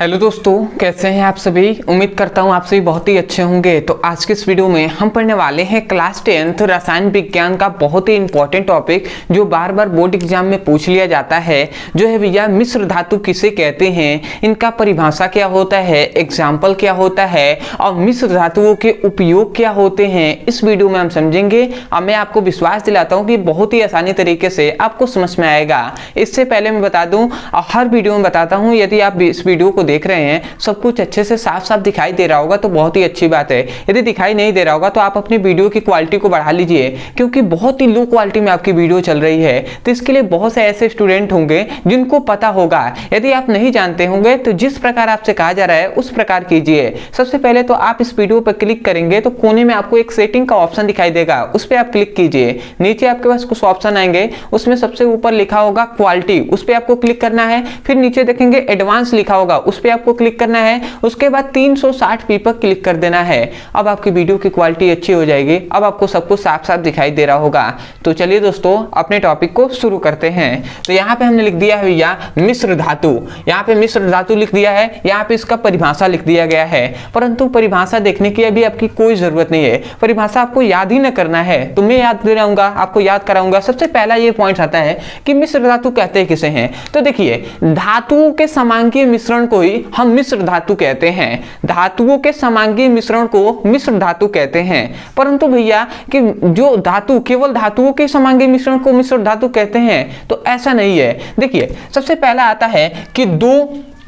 Hello दोस्तों, कैसे हैं आप सभी। उम्मीद करता हूं आप सभी बहुत ही अच्छे होंगे। तो आज के इस वीडियो में हम पढ़ने वाले हैं क्लास 10th रसायन विज्ञान का बहुत ही इंपॉर्टेंट टॉपिक जो बार बार बोर्ड एग्जाम में पूछ लिया जाता है, जो है भैया मिश्र धातु किसे कहते हैं, इनका परिभाषा क्या होता है, एग्जाम्पल क्या होता है और मिश्र धातुओं के उपयोग क्या होते हैं, इस वीडियो में हम समझेंगे। और मैं आपको विश्वास दिलाता हूँ कि बहुत ही आसानी तरीके से आपको समझ में आएगा। इससे पहले मैं बता दूं और हर वीडियो में बताता हूँ, यदि आप इस वीडियो को देख रहे हैं सब कुछ अच्छे से साफ साफ दिखाई दे रहा होगा तो बहुत ही अच्छी बात है। यदि दिखाई नहीं दे रहा होगा तो आप अपनी वीडियो की क्वालिटी को बढ़ा लीजिए, क्योंकि बहुत ही लो क्वालिटी में आपकी वीडियो चल रही है। तो इसके लिए बहुत से ऐसे स्टूडेंट होंगे जिनको पता होगा। यदि आप नहीं जानते होंगे तो जिस प्रकार आपसे कहा जा रहा है उस प्रकार कीजिए। सबसे पहले तो आप इस वीडियो पर क्लिक करेंगे तो कोने में आपको एक सेटिंग का ऑप्शन दिखाई देगा, उस पर आप क्लिक कीजिए। नीचे आपके पास कुछ ऑप्शन आएंगे, उसमें सबसे ऊपर लिखा होगा क्वालिटी, उस पर आपको क्लिक करना है। फिर नीचे देखेंगे एडवांस लिखा होगा, उस पर आपको क्लिक करना है। उसके बाद 360p पर क्लिक कर देना है। अब आपकी वीडियो की क्वालिटी अच्छी हो जाएगी। अब आपको सब कुछ साफ साफ दिखाई दे रहा होगा। तो चलिए दोस्तों अपने टॉपिक को शुरू करते हैं। तो यहाँ पे हमने लिख दिया है भैया मिश्र धातु। यहाँ पे मिश्र धातु लिख दिया है, यहाँ पे इसका परिभाषा लिख दिया गया है। परंतु परिभाषा देखने की अभी आपकी कोई जरूरत नहीं है, परिभाषा आपको याद ही न करना है। तो मैं याद दिलाऊंगा, आपको याद कराऊंगा। सबसे पहला ये पॉइंट आता है कि मिश्र धातु कहते किसे हैं। तो देखिए, धातुओं के समांगीय मिश्रण को ही हम मिश्र धातु कहते हैं। धातुओं के समांगीय मिश्रण को मिश्र धातु कहते हैं। परंतु भैया कि जो धातु केवल धातुओं के समांगीय मिश्रण को मिश्र धातु कहते हैं, तो ऐसा नहीं है। देखिए, सबसे पहला आता है कि दो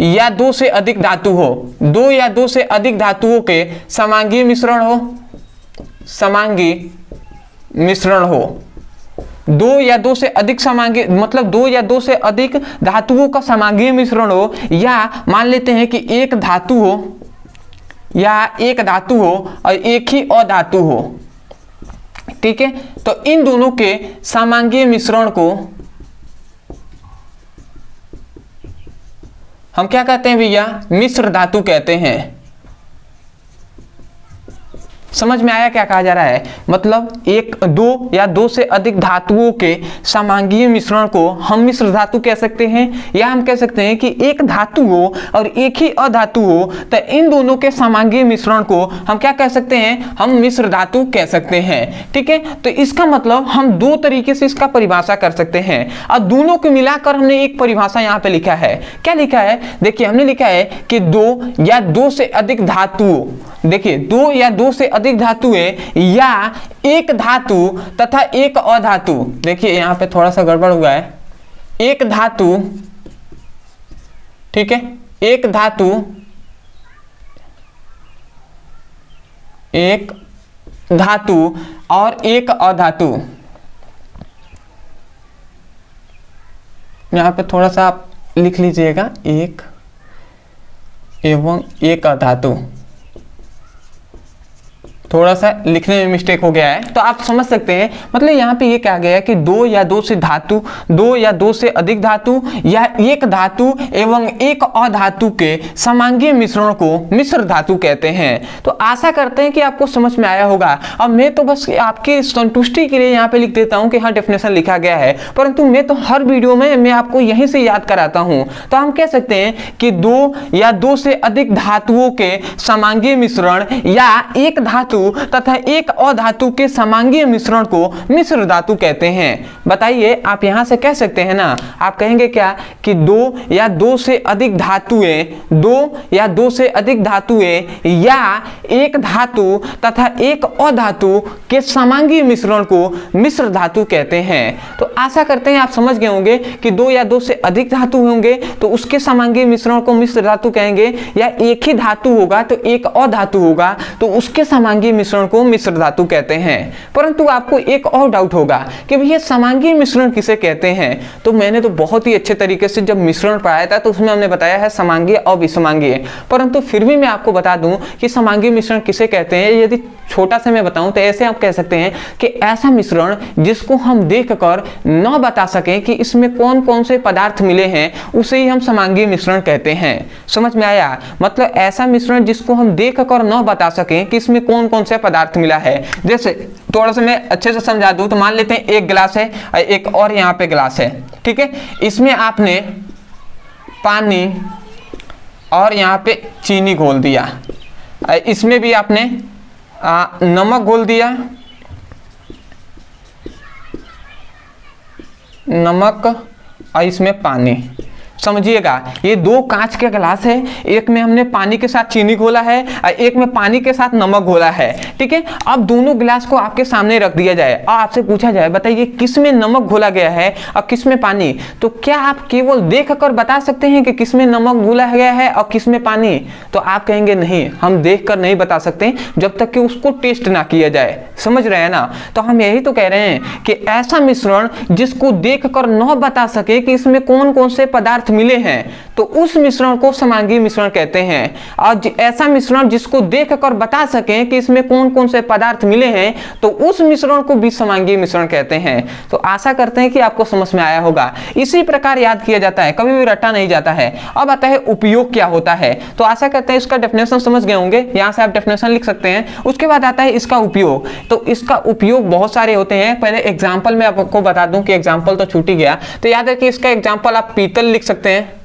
या दो से अधिक धातु हो, दो या दो से अधिक धातुओं के समांगीय मिश्रण हो, समांगीय मिश्रण हो। दो या दो से अधिक समांगीय मतलब दो या दो से अधिक धातुओं का समांगीय मिश्रण हो, या मान लेते हैं कि एक धातु हो या एक धातु हो और एक ही अधातु हो। ठीक है, तो इन दोनों के समांगीय मिश्रण को हम क्या कहते हैं भैया, मिश्र धातु कहते हैं। समझ में आया क्या कहा जा रहा है। मतलब एक दो या दो से अधिक धातुओं के समांगीय मिश्रण को हम मिश्र धातु कह सकते हैं, या हम कह सकते हैं कि एक धातु हो और एक ही अधातु हो, तो इन दोनों के समांगीय मिश्रण को हम क्या कह सकते हैं, हम मिश्र धातु कह सकते हैं। ठीक है, तो इसका मतलब हम दो तरीके से इसका परिभाषा कर सकते हैं और दोनों को मिलाकर हमने एक परिभाषा यहाँ पे लिखा है। क्या लिखा है, देखिए हमने लिखा है कि दो या दो से अधिक धातुओं, देखिए दो या दो से अधिक धातुएं या एक धातु तथा एक अधातु। देखिए यहां पे थोड़ा सा गड़बड़ हुआ है, एक धातु, ठीक है, एक धातु, एक धातु और एक अधातु। यहां पे थोड़ा सा आप लिख लीजिएगा, एक एवं एक अधातु। थोड़ा सा लिखने में मिस्टेक हो गया है, तो आप समझ सकते हैं। मतलब यहाँ पे ये कहा गया है कि दो या दो से धातु, दो या दो से अधिक धातु या एक धातु एवं एक अधातु के समांगीय मिश्रण को मिश्र धातु कहते हैं। तो आशा करते हैं कि आपको समझ में आया होगा। अब मैं तो बस आपकी संतुष्टि के लिए यहाँ पे लिख देता हूँ कि हाँ डेफिनेशन लिखा गया है, परंतु मैं तो हर वीडियो में मैं आपको यहीं से याद कराता हूँ। तो हम कह सकते हैं कि दो या दो से अधिक धातुओं के समांगीय मिश्रण या एक धातु तथा एक अधातु के समांगीय मिश्रण को मिश्र धातु कहते हैं। बताइए, आप यहां से कह सकते हैं ना, आप कहेंगे क्या कि दो या दो से अधिक धातुएं, दो या दो से अधिक धातुएं या एक धातु तथा एक अधातु के समांगीय मिश्रण को मिश्र धातु कहते हैं। तो आशा करते हैं आप समझ गए होंगे कि दो या दो से अधिक धातु होंगे तो उसके समांगीय मिश्रण को मिश्र धातु कहेंगे, या एक ही धातु होगा तो एक अधातु होगा तो उसके समांगीय मिश्रण को मिश्र धातु कहते हैं। परंतु आपको एक और डाउट होगा कि भैया समांगीय मिश्रण किसे कहते हैं। तो मैंने तो बहुत ही अच्छे तरीके से जब मिश्रण पढ़ाया था तो उसमें हमने बताया है समांगीय और विसमांगीय, परंतु फिर भी मैं आपको बता दूं कि समांगीय मिश्रण किसे कहते हैं। यदि छोटा सा मैं बताऊं तो ऐसे आप कह सकते हैं कि ऐसा मिश्रण जिसको हम देखकर न बता सकें कि इसमें कौन कौन से पदार्थ मिले हैं, उसे ही हम समांगीय मिश्रण कहते हैं। समझ में आया। मतलब ऐसा मिश्रण जिसको हम देखकर न बता सकें कि इसमें कौन कौन से पदार्थ मिला है। जैसे थोड़ा सा मैं अच्छे से समझा दूं तो मान लेते हैं एक गिलास है और एक और यहाँ पे गिलास है, ठीक है। इसमें आपने पानी और यहाँ पे चीनी घोल दिया, इसमें भी आपने नमक घोल दिया, नमक, और इसमें पानी। समझिएगा, ये 2 कांच के गिलास है, एक में हमने पानी के साथ चीनी घोला है और एक में पानी के साथ नमक घोला है। ठीक है, अब दोनों गिलास को आपके सामने रख दिया जाए और आपसे पूछा जाए बताइए किस में नमक घोला गया है और किस में पानी। तो क्या आप केवल देखकर बता सकते हैं कि किस में नमक घोला गया है और किस में पानी? तो आप कहेंगे नहीं, हम देखकर नहीं बता सकते जब तक कि उसको टेस्ट ना किया जाए। समझ रहे हैं ना? तो हम यही तो कह रहे हैं कि ऐसा मिश्रण जिसको देखकर न बता सके कि इसमें कौन कौन से पदार्थ मिले हैं, तो उस मिश्रण को समांगी मिश्रण कहते हैं। और ऐसा मिश्रण जिसको देखकर बता सकें कि इसमें कौन कौन से पदार्थ मिले हैं, तो उस मिश्रण को विसमांगी मिश्रण कहते हैं। तो आशा करते हैं कि आपको समझ में आया होगा। इसी प्रकार याद किया जाता है, कभी भी रटा नहीं जाता है। अब आता है उपयोग क्या होता है। तो आशा करते हैं इसका डेफिनेशन समझ गए होंगे, यहां से आप डेफिनेशन लिख सकते हैं। उसके बाद आता है इसका उपयोग। तो इसका उपयोग बहुत सारे होते हैं। पहले एग्जाम्पल में आपको बता दूं कि एग्जाम्पल तो छूट ही गया, तो याद है कि इसका एग्जाम्पल आप पीतल लिख सकते हैं।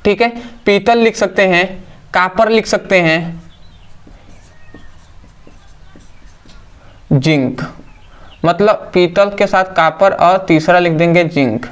ठीक है, पीतल लिख सकते हैं, कॉपर लिख सकते हैं, जिंक, मतलब पीतल के साथ कॉपर और तीसरा लिख देंगे जिंक।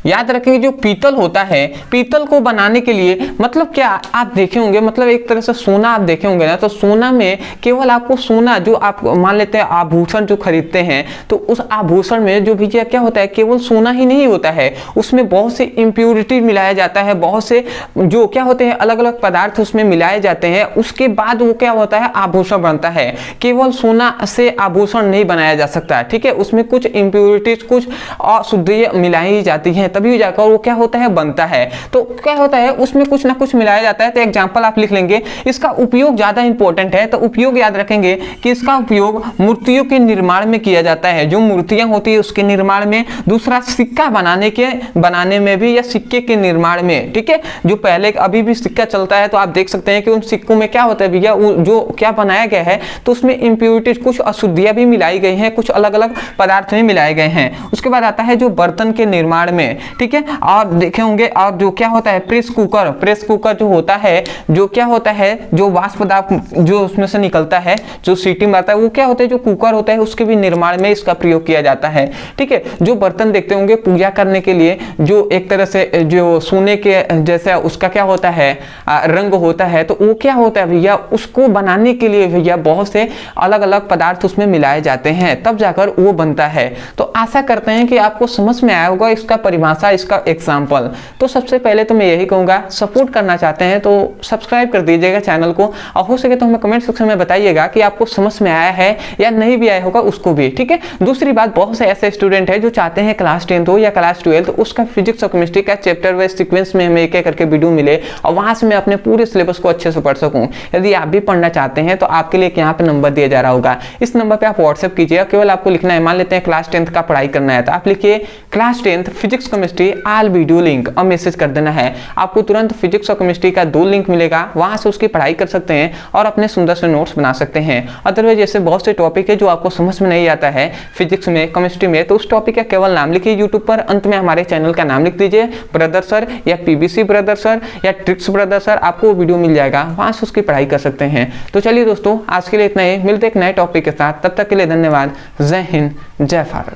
याद रखिए जो पीतल होता है, पीतल को बनाने के लिए मतलब क्या आप देखे होंगे, मतलब एक तरह से सोना आप देखे होंगे ना, तो सोना में केवल आपको सोना जो आप मान लेते हैं आभूषण जो खरीदते हैं, तो उस आभूषण में जो भैया क्या होता है, केवल सोना ही नहीं होता है, उसमें बहुत से इम्प्योरिटी मिलाया जाता है, बहुत से जो क्या होते हैं अलग अलग पदार्थ उसमें मिलाए जाते हैं। उसके बाद वो क्या होता है, आभूषण बनता है। केवल सोना से आभूषण नहीं बनाया जा सकता। ठीक है, उसमें कुछ इम्प्योरिटीज, कुछ अशुद्धियां मिलाई जाती है, तभी जाकर वो क्या होता है, बनता है। तो क्या होता है, उसमें कुछ ना कुछ मिलाया जाता है। तो एग्जांपल आप लिख लेंगे। इसका उपयोग ज्यादा इंपॉर्टेंट है, तो उपयोग याद रखेंगे कि इसका उपयोग मूर्तियों के निर्माण में किया जाता है, जो मूर्तियां होती है उसके निर्माण में। दूसरा सिक्का बनाने में भी, या सिक्के के निर्माण में। ठीक है, जो पहले अभी भी सिक्का चलता है, तो आप देख सकते हैं कि उन सिक्कों में क्या होता है भैया, जो क्या बनाया गया है, तो उसमें इम्प्योरिटीज, कुछ अशुद्धियां भी मिलाई गई हैं, कुछ अलग अलग पदार्थ में मिलाए गए हैं। उसके बाद आता है जो बर्तन के निर्माण में। ठीक है, आप देखे होंगे। और जो क्या होता है, प्रेस कुकर, प्रेस कुकर जो होता है, जो क्या होता है, जो वाष्प पदार्थ जो उसमें से निकलता है, जो सीटी मारता है, वो क्या होता है, जो कुकर होता है, उसके भी निर्माण में इसका प्रयोग किया जाता है। ठीक है, जो बर्तन देखते होंगे पूजा करने के लिए, जो एक तरह से जो सोने के जैसा उसका क्या होता है, रंग होता है, तो वो क्या होता है भैया, उसको बनाने के लिए भैया बहुत से अलग अलग पदार्थ उसमें मिलाए जाते हैं, तब जाकर वो बनता है। तो आशा करते हैं कि आपको समझ में आया होगा इसका परिभाषा, इसका एग्जाम्पल। तो सबसे पहले तो मैं यही कहूंगा, सपोर्ट करना चाहते हैं तो सब्सक्राइब कर दीजिएगा चैनल को, और हो सके तो हमें कमेंट सेक्शन में बताइएगा कि आपको समझ में आया है या नहीं भी आया होगा उसको भी। ठीक है, दूसरी बात, बहुत से ऐसे स्टूडेंट है जो चाहते हैं क्लास 10th हो या क्लास 12th, उसका फिजिक्स और केमिस्ट्री का चैप्टर वाइज सीक्वेंस में हमें एक एक करके वीडियो मिले और वहां से मैं अपने पूरे सिलेबस को अच्छे से पढ़ सकूं। यदि आप भी पढ़ना चाहते हैं तो आपके लिए यहाँ पे नंबर दिया जा रहा होगा, इस नंबर पे आप व्हाट्सएप कीजिए। केवल आपको लिखना है, मान लेते हैं क्लास 10th का पढ़ाई करना है, तो आप लिखिए class 10th physics chemistry all video link और मैसेज कर देना है। आपको तुरंत फिजिक्स और केमिस्ट्री का 2 लिंक मिलेगा, वहां से उसकी पढ़ाई कर सकते हैं और अपने सुंदर से नोट्स बना सकते हैं। अदरवाइज ऐसे बहुत से टॉपिक है जो आपको समझ में नहीं आता है फिजिक्स में, केमिस्ट्री में, तो उस टॉपिक का केवल नाम लिखिए यूट्यूब पर, अंत में हमारे चैनल का नाम लिख दीजिए, ब्रदर सर या पीबीसी ब्रदर सर या ट्रिक्स ब्रदर सर, आपको वीडियो मिल जाएगा, वहां से उसकी पढ़ाई कर सकते हैं। तो चलिए दोस्तों, आज के लिए इतना ही, मिलते एक नए टॉपिक के साथ, तब तक के लिए धन्यवाद। जय हिंद, जय भारत।